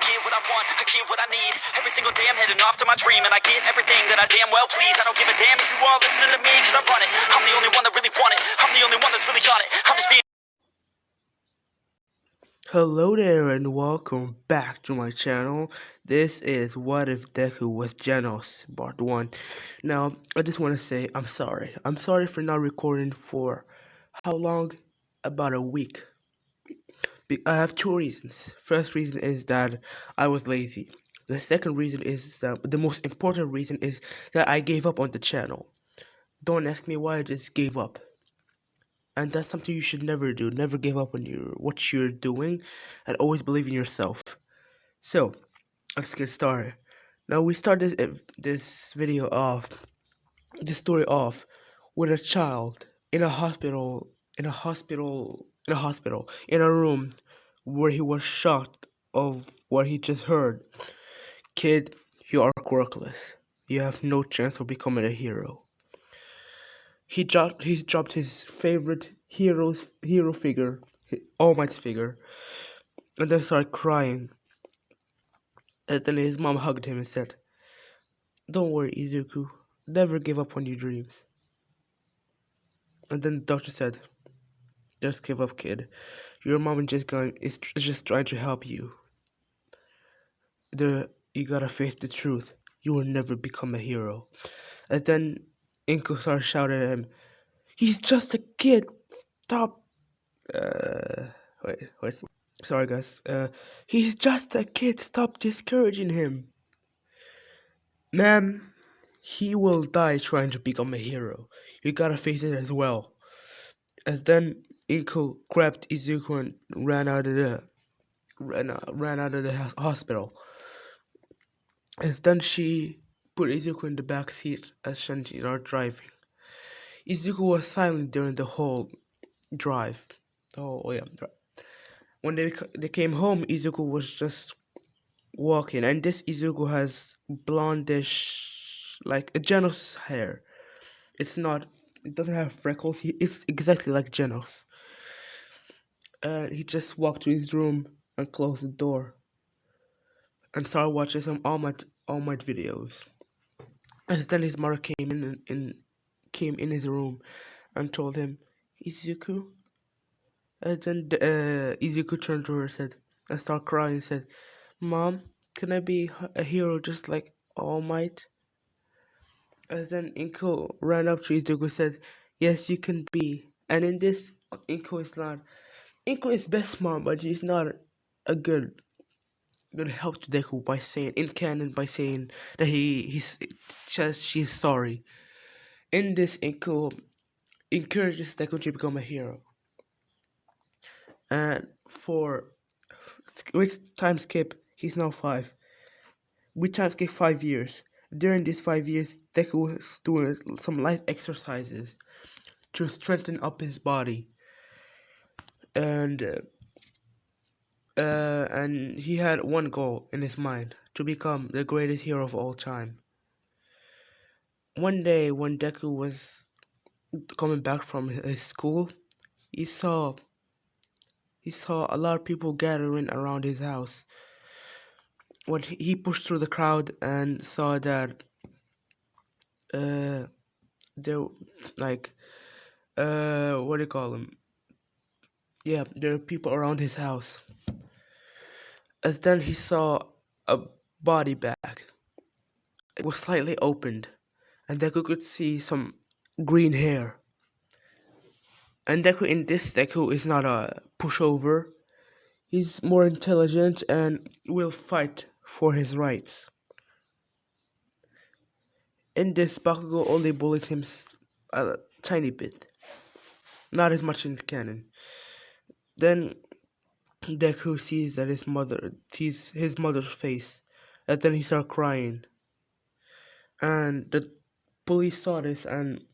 Get what I want, I get what I need. Every single day I'm heading off to my dream, and I get everything that I damn well please. I don't give a damn if you all listening to me, cause I run it. I'm the only one that really want it. I'm the only one that's really on it. I'm just being. Hello there and welcome back to my channel. This is What If Deku with Genos Part 1. Now, I just want to say I'm sorry. I'm sorry for not recording for how long? About a week. I have two reasons. First reason is that I was lazy. The second reason is that the most important reason is that I gave up on the channel. Don't ask me why, I just gave up. And that's something you should never do. Never give up on what you're doing, and always believe in yourself. So let's get started. Now we start this video off, this story off, with a child in a hospital, in a room, where he was shocked of what he just heard. Kid, you are quirkless. You have no chance of becoming a hero. He dropped his favorite hero figure, All Might's figure, and then started crying. And then his mom hugged him and said, "Don't worry, Izuku. Never give up on your dreams." And then the doctor said, "Just give up, kid. Your mom is just trying to help you. You gotta face the truth. You will never become a hero." And then Inko started shouting at him, "He's just a kid. Stop." Uh, wait. Sorry, guys. He's just a kid. Stop discouraging him. Ma'am, he will die trying to become a hero. You gotta face it as well. As then Inko grabbed Izuku and ran out of the hospital. As then she put Izuku in the back seat as Shanji started driving. Izuku was silent during the whole drive. Oh yeah. When they came home, Izuku was just walking, and this Izuku has blondish, like a Genos hair. It doesn't have freckles. It's exactly like Genos. He just walked to his room and closed the door and started watching some All Might videos. And then his mother came in his room and told him, "Izuku." And then Izuku turned to her and started crying and said, "Mom, can I be a hero just like All Might?" And then Inko ran up to Izuku and said, "Yes, you can be." And in this, Inko is best mom, but she's not a good help to Deku by saying that she's sorry. In this, Inko encourages Deku to become a hero. And with time skip, he's now 5. We time skip 5 years. During these 5 years, Deku was doing some light exercises to strengthen up his body, and he had one goal in his mind: to become the greatest hero of all time. One day, when Deku was coming back from his school, he saw a lot of people gathering around his house. When he pushed through the crowd and saw that there, like, what do you call them? Yeah, there are people around his house. As then he saw a body bag. It was slightly opened, and Deku could see some green hair. And Deku is not a pushover. He's more intelligent and will fight for his rights. In this, Bakugo only bullies him a tiny bit, not as much in the canon. Then Deku sees his mother's face, and then he starts crying. And the police saw this and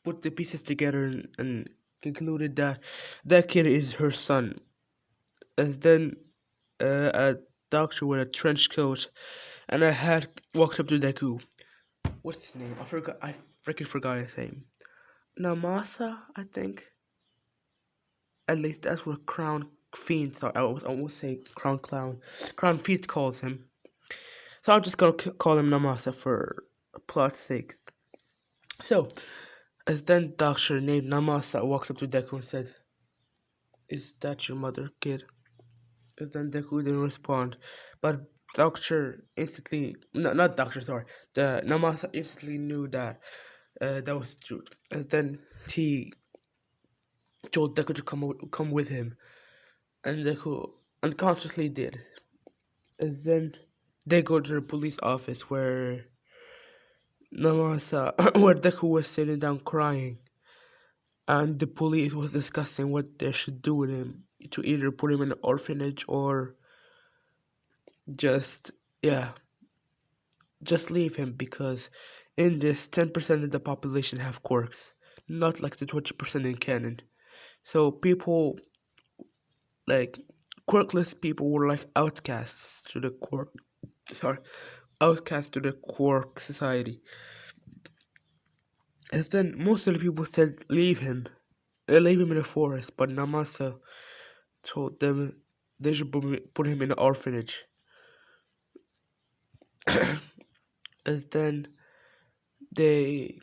put the pieces together and concluded that that kid is her son. As then a doctor with a trench coat and a hat walks up to Deku. What's his name? I freaking forgot his name. Namasa, I think. At least that's what Crown Fiend, sorry, I was almost say Crown Clown. Crown Fiend calls him. So I'm just gonna call him Namasa for plot sake. So, as then doctor named Namasa walked up to Deku and said, "Is that your mother, kid?" As then Deku didn't respond, but doctor instantly, no, not doctor, sorry, the Namasa instantly knew that that was true. As then he told Deku to come with him, and Deku unconsciously did. And then they go to the police office where Namasa, where Deku was sitting down crying, and the police was discussing what they should do with him, to either put him in an orphanage or just, yeah, just leave him, because in this 10% of the population have quirks, not like the 20% in canon. So people, like, quirkless people were like outcasts to the quirk, sorry, outcasts to the quirk society. As then most of the people said leave him in the forest, but Namasa told them they should put him in an orphanage. As then they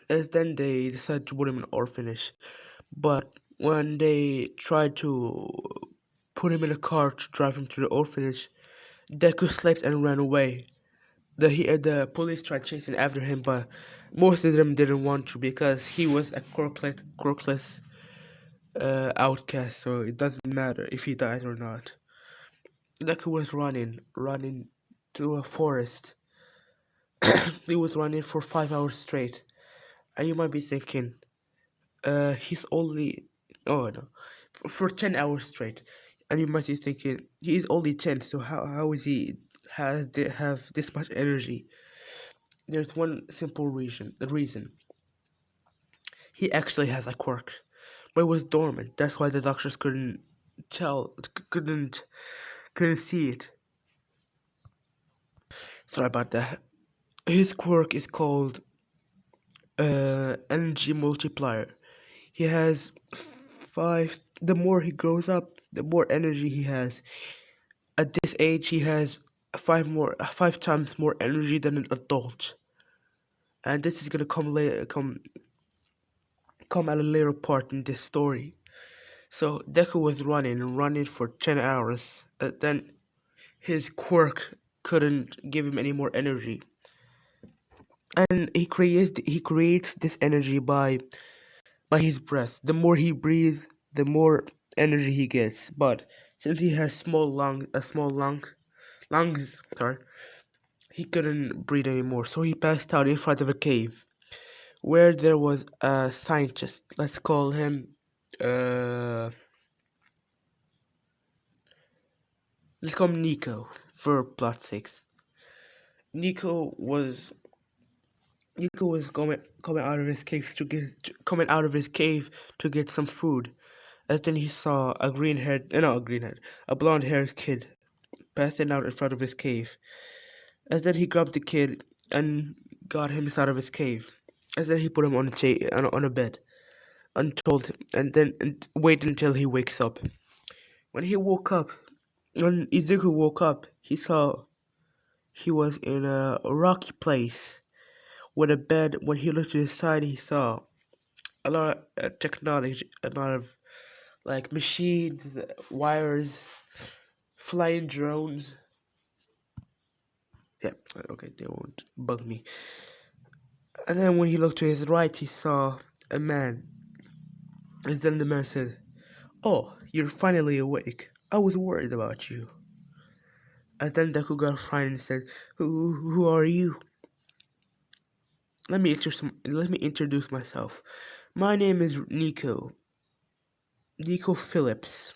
they decided to put him in an orphanage. But when they tried to put him in a car to drive him to the orphanage, Deku slipped and ran away. The police tried chasing after him, but most of them didn't want to, because he was a quirkless outcast, so it doesn't matter if he dies or not. Deku was running to a forest. He was running for 5 hours straight. And you might be thinking, he's only, oh no, for 10 hours straight. And you might be thinking, he's only 10, so how is he have this much energy? There's one simple reason. He actually has a quirk, but it was dormant. That's why the doctors tell, couldn't, couldn't see it. Sorry about that. His quirk is called energy multiplier. He has five. The more he grows up, the more energy he has. At this age, he has five times more energy than an adult. And this is gonna come at a later part in this story. So Deku was running for 10 hours. Then his quirk couldn't give him any more energy, and he creates this energy by his breath. The more he breathes, the more energy he gets. But since he has lungs, sorry, he couldn't breathe anymore. So he passed out in front of a cave where there was a scientist. Let's call him, let's call him Nico for plot sakes. Nico was Nico was coming out of his cave to get some food. As then he saw a blonde-haired kid passing out in front of his cave. As then he grabbed the kid and got him out of his cave. As then he put him on a bed and told him, and waited until he wakes up. When he woke up, when Izuku woke up, he saw he was in a rocky place with a bed. When he looked to his side, he saw a lot of technology, a lot of like machines, wires, flying drones. Yeah, okay, they won't bug me. And then when he looked to his right, he saw a man. And then the man said, "Oh, you're finally awake. I was worried about you." And then Deku got frightened and said, "Who are you?" Let me introduce myself. My name is Nico Phillips.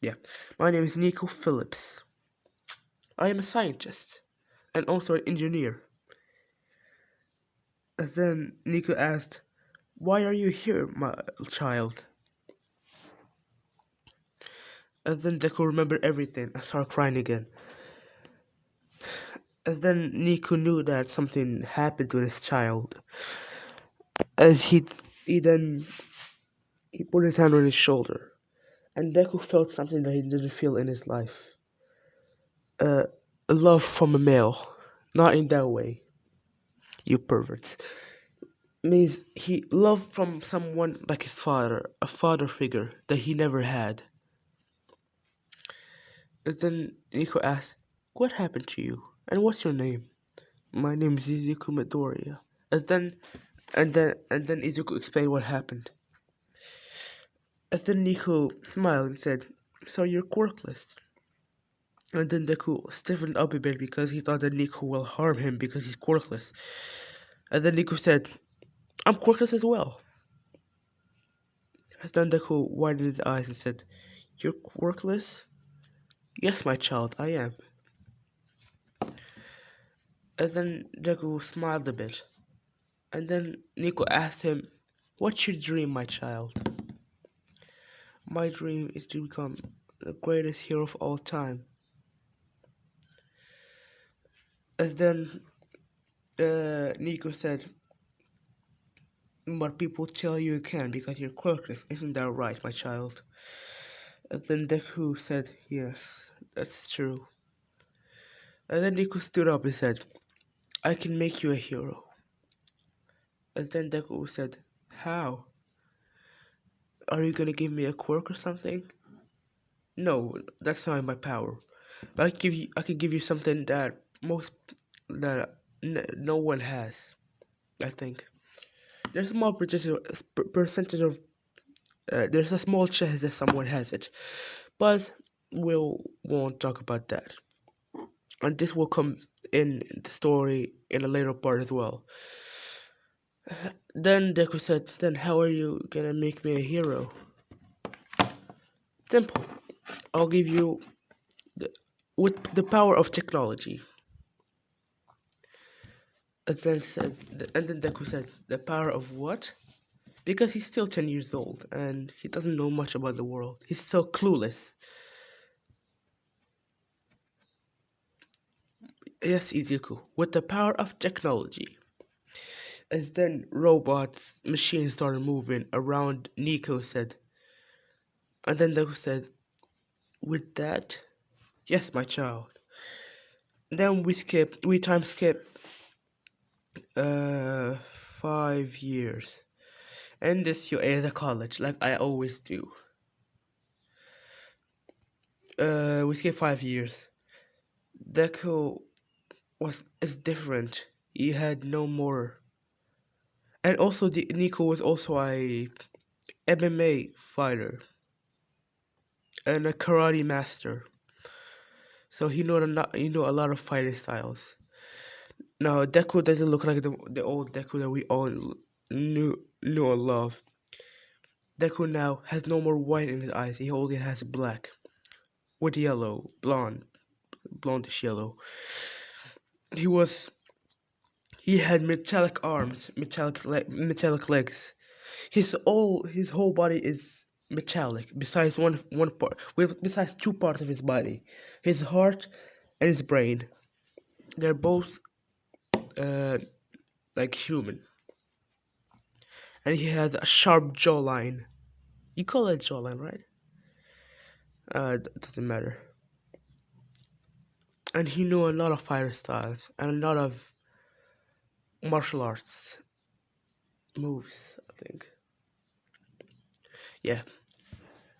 Yeah, my name is Nico Phillips. I am a scientist and also an engineer. And then Nico asked, "Why are you here, my child?" And then Deku remembered everything and started crying again. As then Nico knew that something happened to his child. As he then He put his hand on his shoulder, and Deku felt something that he didn't feel in his life. Uh, a love from a male. Not in that way, you perverts. Means he loved from someone like his father, a father figure that he never had. And then Nico asked, "What happened to you? And what's your name?" "My name is Izuku Midoriya." And then Izuku explained what happened. And then Nico smiled and said, "So you're quirkless." And then Deku stiffened up a bit because he thought that Nico will harm him because he's quirkless. And then Nico said, "I'm quirkless as well." And then Deku widened his eyes and said, "You're quirkless?" "Yes, my child, I am." And then Deku smiled a bit. And then Nico asked him, "What's your dream, my child?" "My dream is to become the greatest hero of all time." As then Nico said, "But people tell you can because you're quirkless. Isn't that right, my child?" And then Deku said, "Yes, that's true." And then Nico stood up and said, "I can make you a hero." And then Deku said, "How? Are you gonna give me a quirk or something?" "No, that's not in my power. But I can give you something that no one has. I think there's a small percentage of there's a small chance that someone has it, but we won't talk about that. And this will come in the story in a later part as well." Then Deku said, "Then how are you gonna make me a hero?" "Simple. I'll give you the, with the power of technology." And then Deku said, "The power of what?" Because he's still 10 years old and he doesn't know much about the world. He's still clueless. "Yes, Izuku, with the power of technology." As then robots, machines started moving around, Nico said. And then Deku said, "With that?" "Yes, my child." Then we time skip 5 years. And this you at a college, like I always do. We skip 5 years. Deku is different. He had no more. And also Nico was also a MMA fighter and a karate master. So he know a lot of fighting styles. Now Deku doesn't look like the old Deku that we all knew and love. Deku now has no more white in his eyes. He only has black with yellow, blondish yellow. He was he had metallic arms, metallic legs. His whole body is metallic. Besides one part, besides two parts of his body, his heart and his brain. They're both uh like human, and he has a sharp jawline. You call it jawline, right? Doesn't matter. And he knew a lot of fire styles and a lot of martial arts moves. I think. Yeah.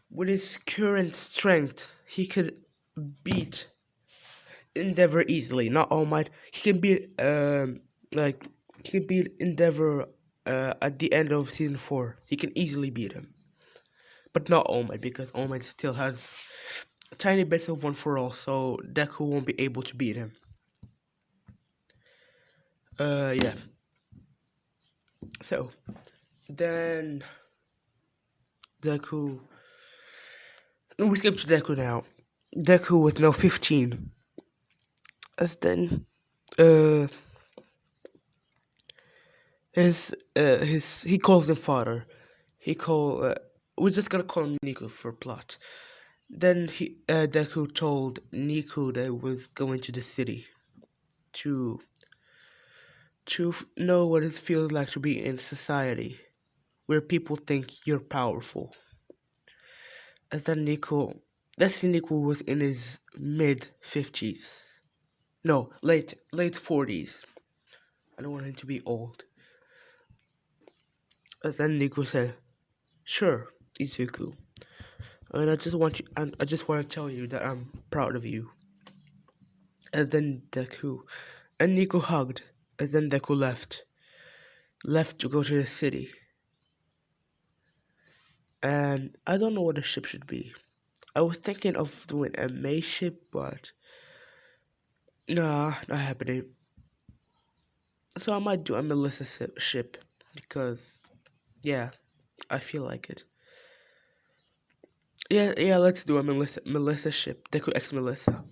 With his current strength, he could beat Endeavor easily. Not All Might. He can beat like he can beat Endeavor at the end of season 4. He can easily beat him. But not All Might because All Might still has a tiny bits of one for all, so Deku won't be able to beat him. Yeah. So then Deku we skip to Deku now. Deku with now 15. As then uh his he calls him father. We're just gonna call him Nico for plot. Then Deku told Nico that he was going to the city to know what it feels like to be in society. where people think you're powerful. And then Nico, let's say Nico was in his mid 50s. No, late 40s. I don't want him to be old. And then Nico said, "Sure, Izuku. And I just want to tell you that I'm proud of you." And then Deku and Nico hugged, and then Deku left to go to the city. And I don't know what the ship should be. I was thinking of doing a May ship, but nah, not happening. So I might do a Melissa ship because yeah, I feel like it. Yeah, let's do a Melissa ship. Deku X Melissa.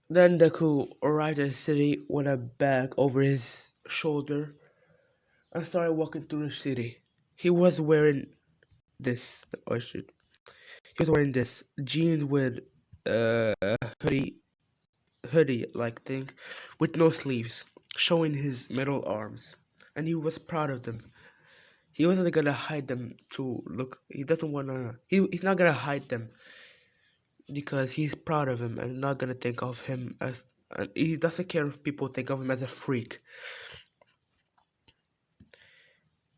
Then Deku arrived at the city with a bag over his shoulder and started walking through the city. He was wearing this. Or should he was wearing this jeans with hoodie like thing with no sleeves, showing his metal arms, and he was proud of them. He wasn't gonna hide them to look. He doesn't wanna. He's not gonna hide them because he's proud of him and not gonna think of him as. And he doesn't care if people think of him as a freak.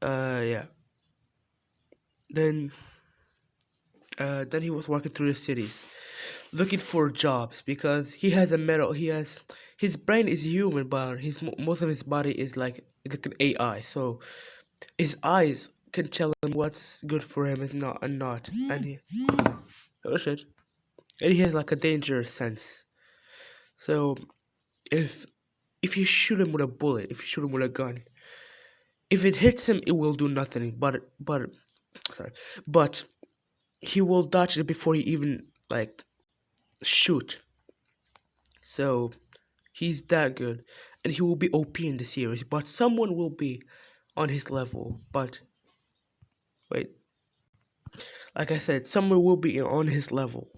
Yeah. Then, then he was walking through the cities, looking for jobs because he has a metal. He has his brain is human, but most of his body is like an AI. So his eyes can tell him what's good for him is not and not. And he oh shit. And he has like a danger sense. So if if you shoot him with a bullet, if you shoot him with a gun, if it hits him, it will do nothing. But sorry, but he will dodge it before he even like shoot. So he's that good, and he will be OP in the series. But someone will be on his level. But wait, like I said, someone will be on his level.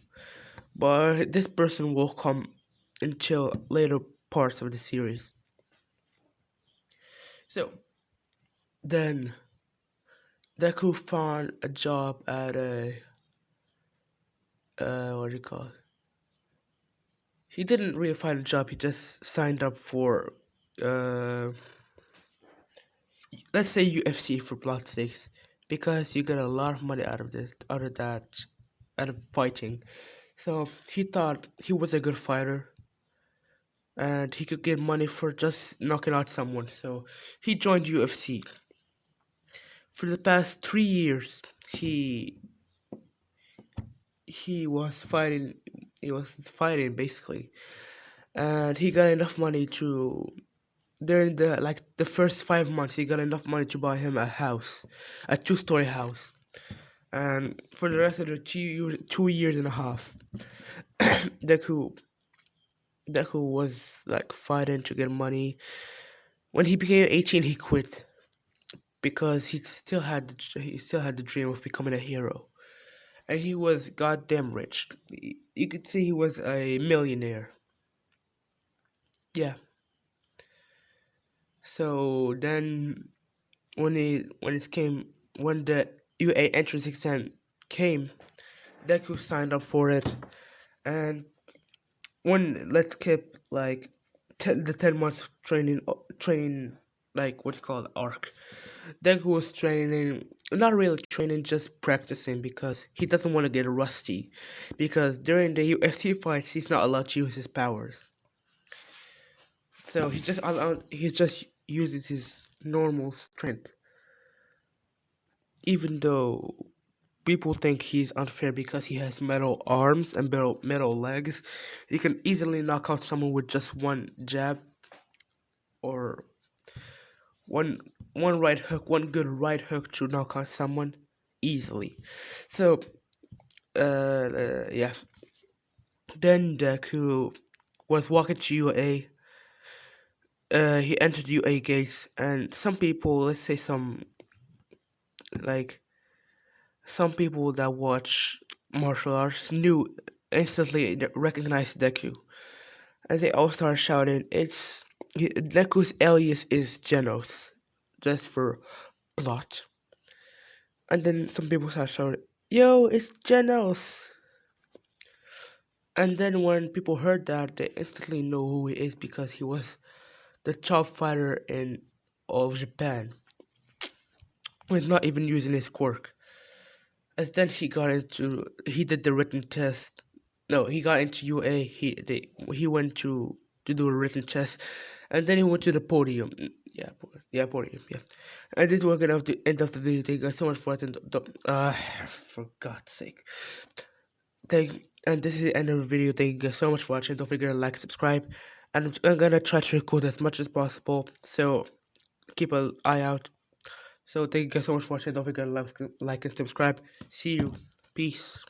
But this person will come until later parts of the series. So then Deku found a job at a what do you call it? He didn't really find a job. He just signed up for uh let's say UFC for plot sakes because you get a lot of money out of fighting. So he thought he was a good fighter and he could get money for just knocking out someone. So he joined UFC. For the past 3 years, he was fighting. He was fighting basically, and he got enough money to during the first 5 months. He got enough money to buy him a house, a two-story house, and for the rest of the 2 years and a half, Deku Deku was like fighting to get money. When he became 18, he quit because he still had the dream of becoming a hero, and he was goddamn rich. You could say he was a millionaire. Yeah. So then, when the UA entrance exam came, Deku signed up for it, and when let's keep like the 10 months training like what you call it, arc. Deku was training, not really training, just practicing because he doesn't want to get rusty. Because during the UFC fights, he's not allowed to use his powers. So he just uses his normal strength. Even though people think he's unfair because he has metal arms and metal legs, he can easily knock out someone with just one jab or one one right hook, one good right hook to knock out someone easily. So yeah. Then Deku was walking to UA. He entered UA gates, and some people, let's say like some people that watch martial arts knew instantly recognized Deku, and they all started shouting, Deku's alias is Genos," just for plot. And then some people start shouting, "Yo, it's Genos!" And then when people heard that, they instantly know who he is because he was the top fighter in all of Japan, with not even using his quirk. As then he did the written test. No, he got into UA. He went to do a written test, and then he went to the podium. Yeah, podium. Yeah, and this was gonna have the end of the day. Thank you guys so much for watching. For God's sake. And this is the end of the video. Thank you guys so much for watching. Don't forget to like, subscribe, and I'm gonna try to record as much as possible. So keep an eye out. So thank you guys so much for watching. Don't forget to like and subscribe. See you. Peace.